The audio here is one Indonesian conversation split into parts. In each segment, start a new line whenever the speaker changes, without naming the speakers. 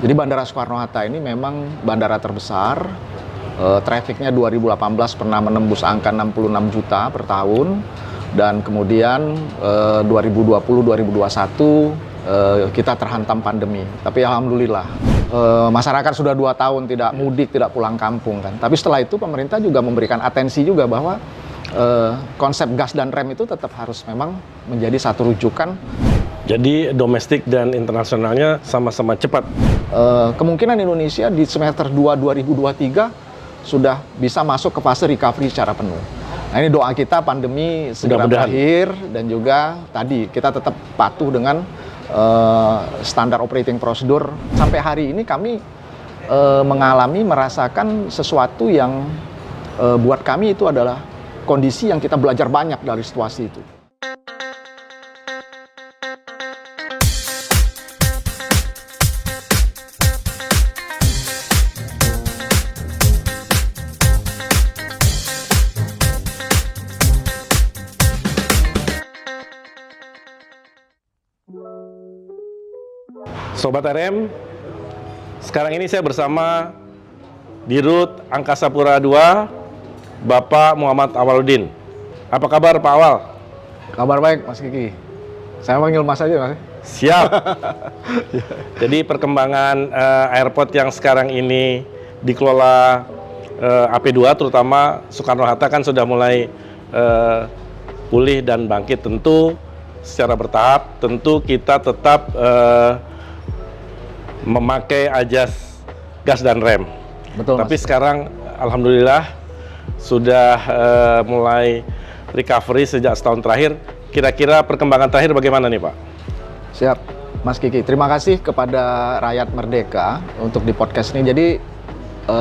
Jadi Bandara Soekarno-Hatta ini memang bandara terbesar. Trafficnya 2018 pernah menembus angka 66 juta per tahun. Dan kemudian 2020-2021 kita terhantam pandemi. Tapi alhamdulillah masyarakat sudah 2 tahun tidak mudik, tidak pulang kampung kan. Tapi setelah itu pemerintah juga memberikan atensi juga bahwa konsep gas dan rem itu tetap harus memang menjadi satu rujukan.
Jadi domestik dan internasionalnya sama-sama cepat.
Kemungkinan Indonesia di semester 2 2023 sudah bisa masuk ke fase recovery secara penuh. Nah ini doa kita pandemi segera berakhir dan juga tadi kita tetap patuh dengan standar operating procedure. Sampai hari ini kami merasakan sesuatu yang buat kami itu adalah kondisi yang kita belajar banyak dari situasi itu.
Sobat RM, sekarang ini saya bersama Dirut Angkasa Pura II, Bapak Muhammad Awaludin. Apa kabar Pak Awal?
Kabar baik Mas Kiki. Saya panggil Mas aja Mas.
Siap. Jadi perkembangan airport yang sekarang ini dikelola AP2, terutama Soekarno-Hatta kan sudah mulai pulih dan bangkit. Tentu secara bertahap, tentu kita tetap memakai ajas gas dan rem.
Betul.
Tapi
Mas,
sekarang alhamdulillah sudah mulai recovery sejak setahun terakhir. Kira-kira perkembangan terakhir bagaimana nih Pak?
siap Mas Kiki. Terima kasih kepada rakyat Merdeka untuk di podcast ini. Jadi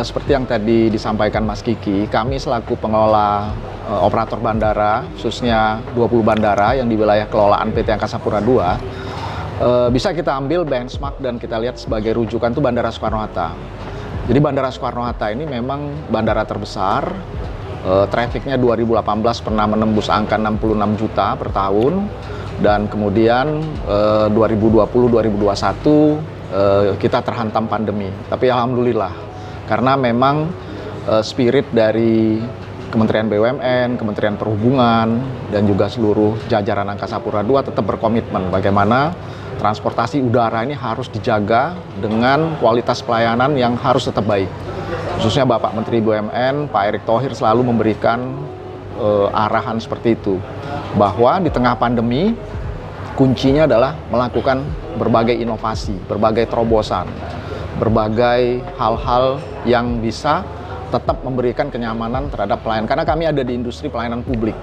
seperti yang tadi disampaikan Mas Kiki, kami selaku pengelola operator bandara, khususnya 20 bandara yang di wilayah kelolaan PT Angkasa Pura II, bisa kita ambil benchmark dan kita lihat sebagai rujukan itu Bandara Soekarno-Hatta. Jadi Bandara Soekarno-Hatta ini memang bandara terbesar. Trafficnya 2018 pernah menembus angka 66 juta per tahun. Dan kemudian 2020-2021 kita terhantam pandemi. Tapi alhamdulillah, karena memang spirit dari Kementerian BUMN, Kementerian Perhubungan, dan juga seluruh jajaran Angkasa Pura II tetap berkomitmen bagaimana transportasi udara ini harus dijaga dengan kualitas pelayanan yang harus tetap baik. Khususnya Bapak Menteri BUMN, Pak Erick Thohir selalu memberikan arahan seperti itu. Bahwa di tengah pandemi, kuncinya adalah melakukan berbagai inovasi, berbagai terobosan, berbagai hal-hal yang bisa tetap memberikan kenyamanan terhadap pelayan. Karena kami ada di industri pelayanan publik,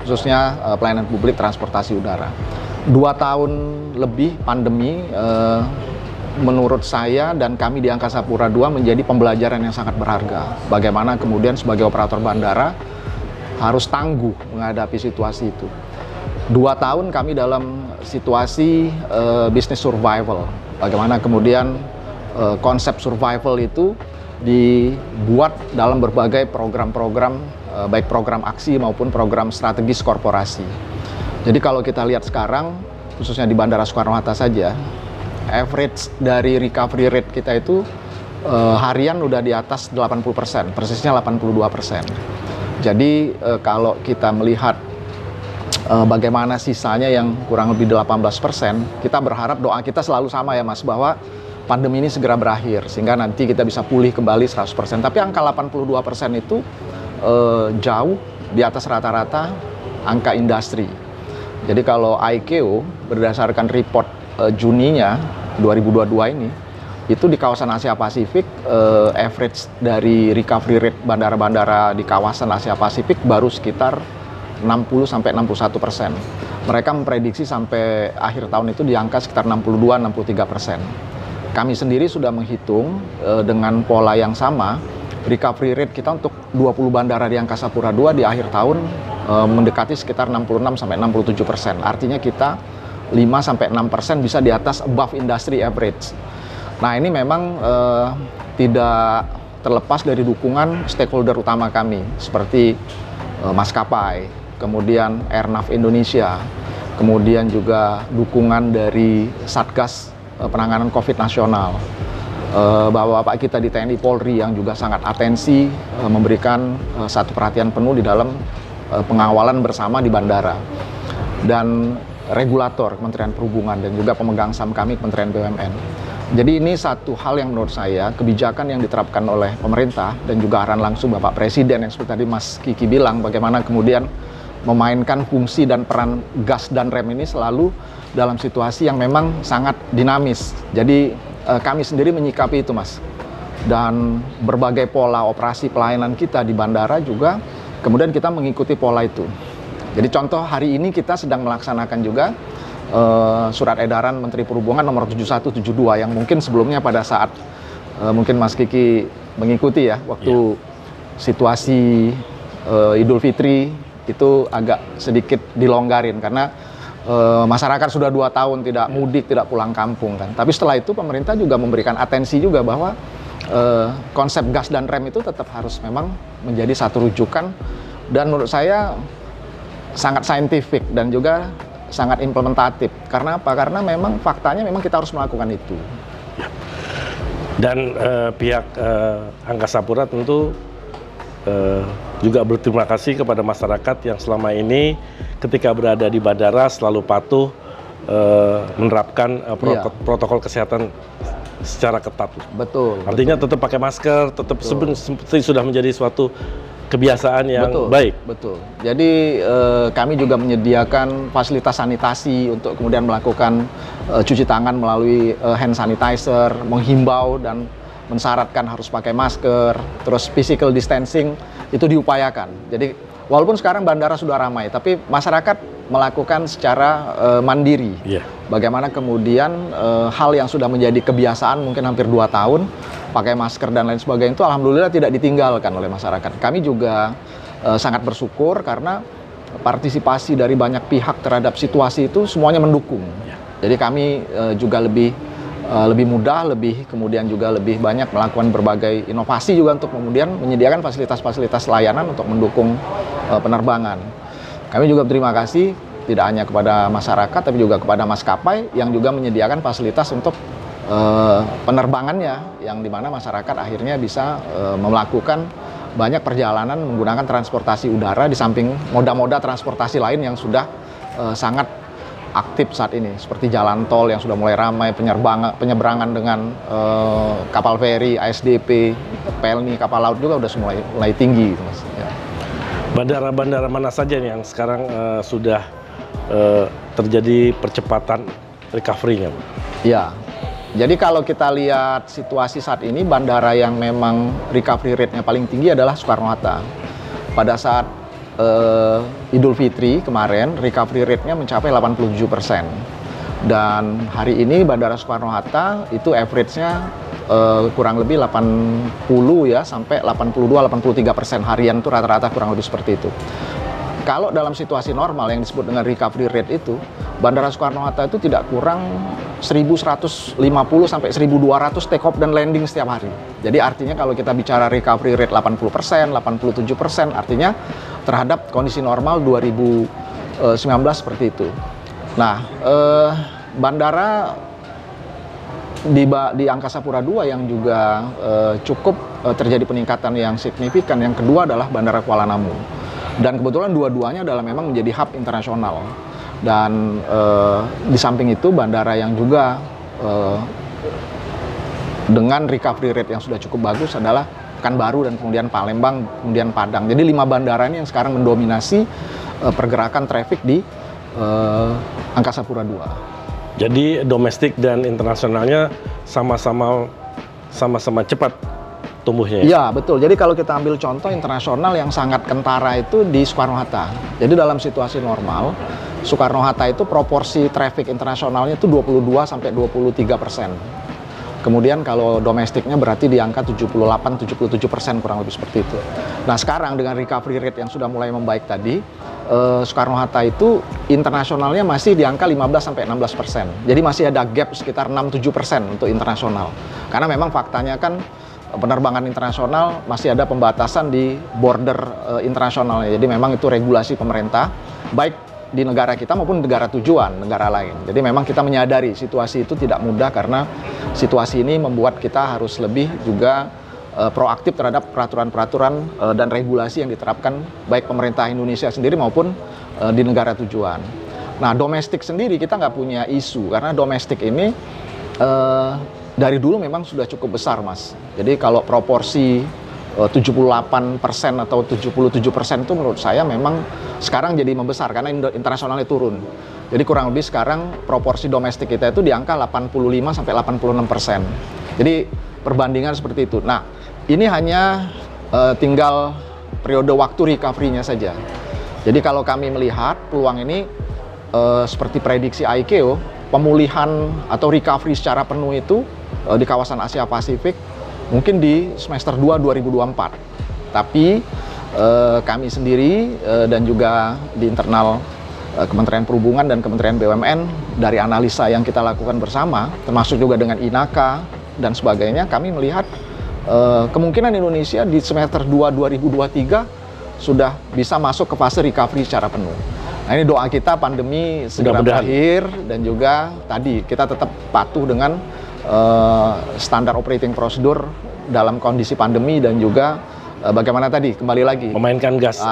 khususnya pelayanan publik transportasi udara. 2 tahun lebih pandemi, menurut saya dan kami di Angkasa Pura II menjadi pembelajaran yang sangat berharga. Bagaimana kemudian sebagai operator bandara harus tangguh menghadapi situasi itu. 2 tahun kami dalam situasi bisnis survival. Bagaimana kemudian konsep survival itu dibuat dalam berbagai program-program, baik program aksi maupun program strategis korporasi. Jadi kalau kita lihat sekarang, khususnya di Bandara Soekarno-Hatta saja, average dari recovery rate kita itu harian udah di atas 80%, persisnya 82%. Jadi kalau kita melihat bagaimana sisanya yang kurang lebih 18%, kita berharap doa kita selalu sama ya Mas, bahwa pandemi ini segera berakhir, sehingga nanti kita bisa pulih kembali 100%. Tapi angka 82% itu jauh di atas rata-rata angka industri. Jadi kalau ICAO berdasarkan report Juninya 2022 ini, itu di kawasan Asia Pasifik average dari recovery rate bandara-bandara di kawasan Asia Pasifik baru sekitar 60-61%. Mereka memprediksi sampai akhir tahun itu di angka sekitar 62-63%. Kami sendiri sudah menghitung dengan pola yang sama, recovery rate kita untuk 20 bandara di Angkasa Pura II di akhir tahun mendekati sekitar 66-67%. Artinya kita 5-6% bisa di atas above industry average. Nah ini memang tidak terlepas dari dukungan stakeholder utama kami seperti maskapai, kemudian Airnav Indonesia, kemudian juga dukungan dari Satgas Penanganan COVID nasional. Bapak-bapak kita di TNI Polri yang juga sangat atensi, memberikan satu perhatian penuh di dalam pengawalan bersama di bandara. Dan regulator Kementerian Perhubungan dan juga pemegang saham kami Kementerian BUMN. Jadi ini satu hal yang menurut saya kebijakan yang diterapkan oleh pemerintah dan juga arahan langsung Bapak Presiden yang seperti tadi Mas Kiki bilang, bagaimana kemudian memainkan fungsi dan peran gas dan rem ini selalu dalam situasi yang memang sangat dinamis. Jadi kami sendiri menyikapi itu, Mas. Dan berbagai pola operasi pelayanan kita di bandara juga kemudian kita mengikuti pola itu. Jadi contoh hari ini kita sedang melaksanakan juga surat edaran Menteri Perhubungan nomor 7172 yang mungkin sebelumnya pada saat mungkin Mas Kiki mengikuti ya waktu situasi Idul Fitri itu agak sedikit dilonggarin karena masyarakat sudah 2 tahun tidak mudik, tidak pulang kampung kan. Tapi setelah itu pemerintah juga memberikan atensi juga bahwa konsep gas dan rem itu tetap harus memang menjadi satu rujukan dan menurut saya sangat saintifik dan juga sangat implementatif. Karena apa? Karena memang faktanya memang kita harus melakukan itu.
Dan pihak Angkasa Pura tentu juga berterima kasih kepada masyarakat yang selama ini ketika berada di bandara selalu patuh menerapkan protokol kesehatan secara ketat.
Betul.
Artinya tetap pakai masker, tetap seperti sudah menjadi suatu kebiasaan yang baik.
Betul. Jadi kami juga menyediakan fasilitas sanitasi untuk kemudian melakukan cuci tangan melalui hand sanitizer, menghimbau dan mensyaratkan harus pakai masker, terus physical distancing itu diupayakan. Jadi walaupun sekarang bandara sudah ramai, tapi masyarakat melakukan secara mandiri. Bagaimana kemudian hal yang sudah menjadi kebiasaan mungkin hampir 2 tahun, pakai masker dan lain sebagainya itu alhamdulillah tidak ditinggalkan oleh masyarakat. Kami juga sangat bersyukur karena partisipasi dari banyak pihak terhadap situasi itu semuanya mendukung. Jadi kami juga lebih mudah, kemudian juga lebih banyak melakukan berbagai inovasi juga untuk kemudian menyediakan fasilitas-fasilitas layanan untuk mendukung penerbangan. Kami juga berterima kasih tidak hanya kepada masyarakat tapi juga kepada maskapai yang juga menyediakan fasilitas untuk penerbangannya yang dimana masyarakat akhirnya bisa melakukan banyak perjalanan menggunakan transportasi udara di samping moda-moda transportasi lain yang sudah sangat aktif saat ini seperti jalan tol yang sudah mulai ramai, penyeberangan dengan kapal feri, ASDP, PLNI, kapal laut juga sudah mulai tinggi gitu, Mas. Ya.
Bandara-bandara mana saja nih yang sekarang sudah terjadi percepatan recovery-nya?
Ya. Jadi kalau kita lihat situasi saat ini, bandara yang memang recovery rate-nya paling tinggi adalah Soekarno-Hatta. Pada saat Idul Fitri kemarin, recovery rate-nya mencapai 87%. Dan hari ini Bandara Soekarno-Hatta itu average-nya kurang lebih 80 ya, sampai 82-83% harian itu rata-rata kurang lebih seperti itu. Kalau dalam situasi normal yang disebut dengan recovery rate itu, Bandara Soekarno-Hatta itu tidak kurang 1.150 sampai 1.200 take off dan landing setiap hari. Jadi artinya kalau kita bicara recovery rate 80%, 87%, artinya terhadap kondisi normal 2019 seperti itu. Nah, bandara di Angkasa Pura II yang juga cukup terjadi peningkatan yang signifikan. Yang kedua adalah Bandara Kuala Namu. Dan kebetulan dua-duanya adalah memang menjadi hub internasional. Dan di samping itu bandara yang juga dengan recovery rate yang sudah cukup bagus adalah Pekanbaru dan kemudian Palembang, kemudian Padang. Jadi 5 bandara ini yang sekarang mendominasi pergerakan traffic di Angkasa Pura II.
Jadi domestik dan internasionalnya sama-sama cepat tumbuhnya.
Ya, betul. Jadi kalau kita ambil contoh internasional yang sangat kentara itu di Soekarno-Hatta. Jadi dalam situasi normal, Soekarno-Hatta itu proporsi traffic internasionalnya itu 22-23%. Kemudian kalau domestiknya berarti di angka 78-77% kurang lebih seperti itu. Nah sekarang dengan recovery rate yang sudah mulai membaik tadi, Soekarno-Hatta itu internasionalnya masih di angka 15-16%. Jadi masih ada gap sekitar 6-7% untuk internasional. Karena memang faktanya kan penerbangan internasional masih ada pembatasan di border internasionalnya. Jadi memang itu regulasi pemerintah, baik di negara kita maupun negara tujuan, negara lain. Jadi memang kita menyadari situasi itu tidak mudah karena situasi ini membuat kita harus lebih juga proaktif terhadap peraturan-peraturan dan regulasi yang diterapkan baik pemerintah Indonesia sendiri maupun di negara tujuan. Nah, domestik sendiri kita nggak punya isu karena domestik ini dari dulu memang sudah cukup besar, Mas. Jadi kalau proporsi 78% atau 77% itu menurut saya memang sekarang jadi membesar karena internasionalnya turun. Jadi kurang lebih sekarang proporsi domestik kita itu di angka 85 sampai 86%. Jadi perbandingan seperti itu. Nah, ini hanya tinggal periode waktu recovery-nya saja. Jadi kalau kami melihat peluang ini seperti prediksi IKEO, pemulihan atau recovery secara penuh itu di kawasan Asia Pasifik mungkin di semester 2 2024. Tapi kami sendiri dan juga di internal Kementerian Perhubungan dan Kementerian BUMN dari analisa yang kita lakukan bersama, termasuk juga dengan INAKA dan sebagainya, kami melihat kemungkinan Indonesia di semester 2 2023 sudah bisa masuk ke fase recovery secara penuh. Nah, ini doa kita pandemi segera berakhir dan juga tadi kita tetap patuh dengan standar operating procedure dalam kondisi pandemi dan juga bagaimana tadi kembali lagi
memainkan
gas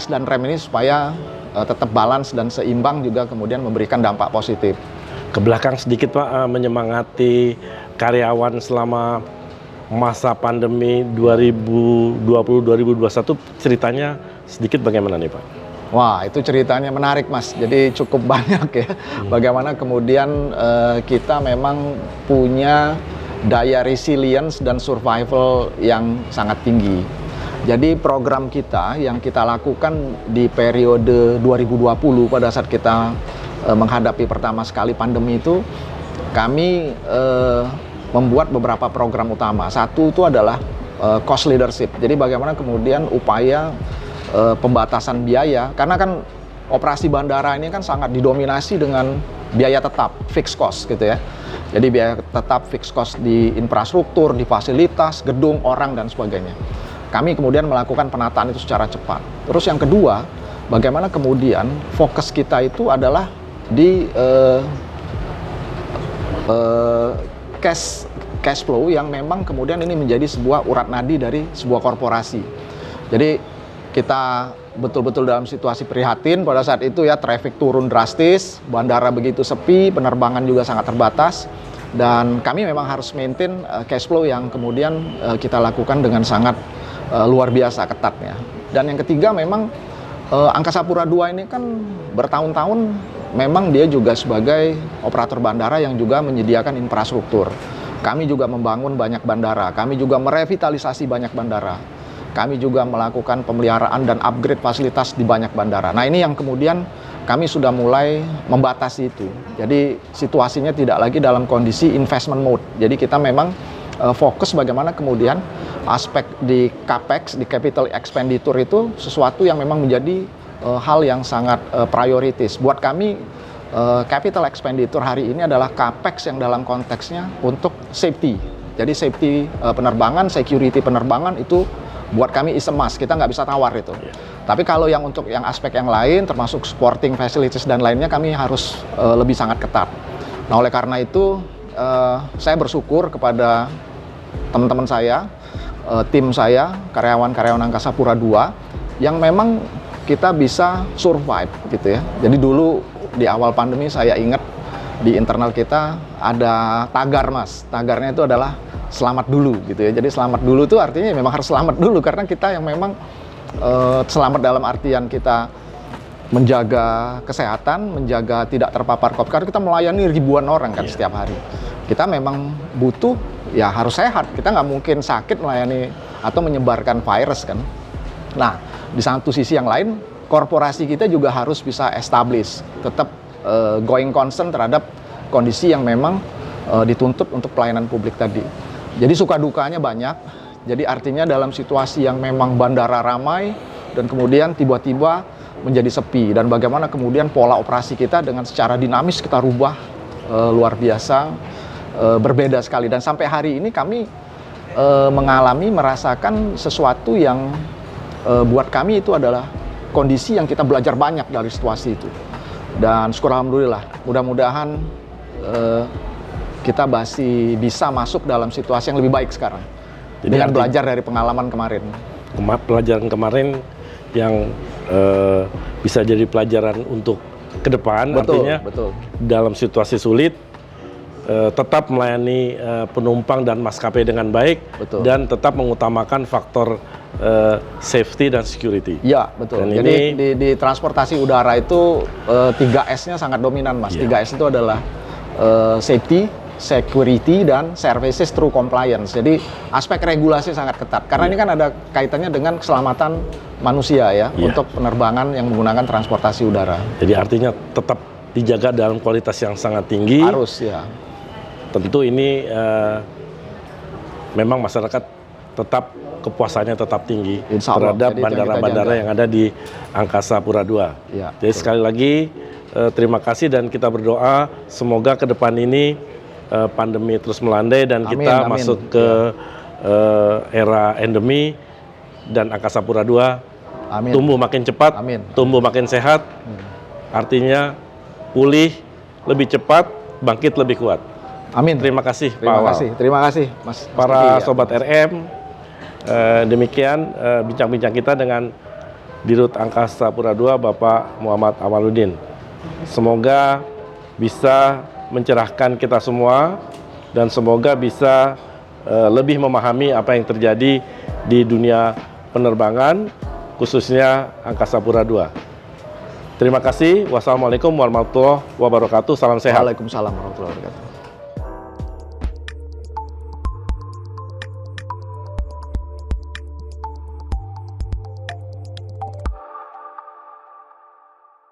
dan rem ini supaya tetap balance dan seimbang juga kemudian memberikan dampak positif.
Ke belakang sedikit Pak, menyemangati karyawan selama masa pandemi 2020-2021, ceritanya sedikit bagaimana nih Pak?
Wah, itu ceritanya menarik, Mas. Jadi cukup banyak ya. Bagaimana kemudian kita memang punya daya resilience dan survival yang sangat tinggi. Jadi program kita yang kita lakukan di periode 2020 pada saat kita menghadapi pertama sekali pandemi itu, kami membuat beberapa program utama. Satu itu adalah cost leadership. Jadi bagaimana kemudian upaya pembatasan biaya, karena kan operasi bandara ini kan sangat didominasi dengan biaya tetap, fixed cost gitu ya. Jadi biaya tetap, fixed cost di infrastruktur, di fasilitas, gedung, orang dan sebagainya. Kami kemudian melakukan penataan itu secara cepat. Terus yang kedua, bagaimana kemudian fokus kita itu adalah di cash flow yang memang kemudian ini menjadi sebuah urat nadi dari sebuah korporasi. Jadi kita betul-betul dalam situasi prihatin pada saat itu ya, traffic turun drastis, bandara begitu sepi, penerbangan juga sangat terbatas, dan kami memang harus maintain cash flow yang kemudian kita lakukan dengan sangat luar biasa ketatnya. Dan yang ketiga memang Angkasa Pura II ini kan bertahun-tahun memang dia juga sebagai operator bandara yang juga menyediakan infrastruktur. Kami juga membangun banyak bandara, kami juga merevitalisasi banyak bandara. Kami juga melakukan pemeliharaan dan upgrade fasilitas di banyak bandara. Nah, ini yang kemudian kami sudah mulai membatasi itu. Jadi situasinya tidak lagi dalam kondisi investment mode. Jadi kita memang fokus bagaimana kemudian aspek di CAPEX, di capital expenditure itu sesuatu yang memang menjadi hal yang sangat prioritis. Buat kami capital expenditure hari ini adalah CAPEX yang dalam konteksnya untuk safety. Jadi safety penerbangan, security penerbangan itu buat kami is a must, kita nggak bisa tawar itu. Tapi kalau yang untuk yang aspek yang lain, termasuk supporting facilities dan lainnya, kami harus lebih sangat ketat. Nah, oleh karena itu, saya bersyukur kepada teman-teman saya, tim saya, karyawan-karyawan Angkasa Pura II, yang memang kita bisa survive gitu ya. Jadi dulu di awal pandemi saya ingat di internal kita ada tagar, Mas. Tagarnya itu adalah selamat dulu gitu ya. Jadi selamat dulu tuh artinya memang harus selamat dulu karena kita yang memang selamat dalam artian kita menjaga kesehatan, menjaga tidak terpapar COVID. Karena kita melayani ribuan orang kan setiap hari. Kita memang butuh ya harus sehat. Kita nggak mungkin sakit melayani atau menyebarkan virus kan. Nah, di satu sisi yang lain korporasi kita juga harus bisa establish, tetap going concern terhadap kondisi yang memang dituntut untuk pelayanan publik tadi. Jadi suka dukanya banyak, jadi artinya dalam situasi yang memang bandara ramai dan kemudian tiba-tiba menjadi sepi, dan bagaimana kemudian pola operasi kita dengan secara dinamis kita rubah luar biasa, berbeda sekali. Dan sampai hari ini kami merasakan sesuatu yang buat kami itu adalah kondisi yang kita belajar banyak dari situasi itu. Dan syukur alhamdulillah, mudah-mudahan kita masih bisa masuk dalam situasi yang lebih baik sekarang.
Jadi
dengan belajar dari pengalaman kemarin.
Pelajaran kemarin yang bisa jadi pelajaran untuk ke depan, artinya dalam situasi sulit tetap melayani penumpang dan maskapai dengan baik, dan tetap mengutamakan faktor safety dan security.
Ya, betul. Dan jadi di transportasi udara itu 3S-nya sangat dominan, Mas. 3S itu adalah safety, security, dan services through compliance. Jadi aspek regulasi sangat ketat. Karena ini kan ada kaitannya dengan keselamatan manusia ya, untuk penerbangan yang menggunakan transportasi udara.
Jadi artinya tetap dijaga dalam kualitas yang sangat tinggi.
Harus ya.
Tentu ini memang masyarakat tetap kepuasannya tetap tinggi terhadap bandara-bandara yang ada di Angkasa Pura II.
Ya,
jadi sekali lagi terima kasih, dan kita berdoa semoga ke depan ini pandemi terus melandai dan kita masuk ke era endemi, dan Angkasa Pura II tumbuh makin cepat, tumbuh makin sehat, artinya pulih lebih cepat, bangkit lebih kuat.
Amin.
Terima kasih,
Terima kasih, Mas.
Para sobat RM, demikian bincang-bincang kita dengan Dirut Angkasa Pura II, Bapak Muhammad Amaluddin. Semoga bisa mencerahkan kita semua, dan semoga bisa lebih memahami apa yang terjadi di dunia penerbangan, khususnya Angkasa Pura II. Terima kasih. Wassalamualaikum warahmatullahi wabarakatuh. Salam sehat.
Waalaikumsalam warahmatullahi wabarakatuh.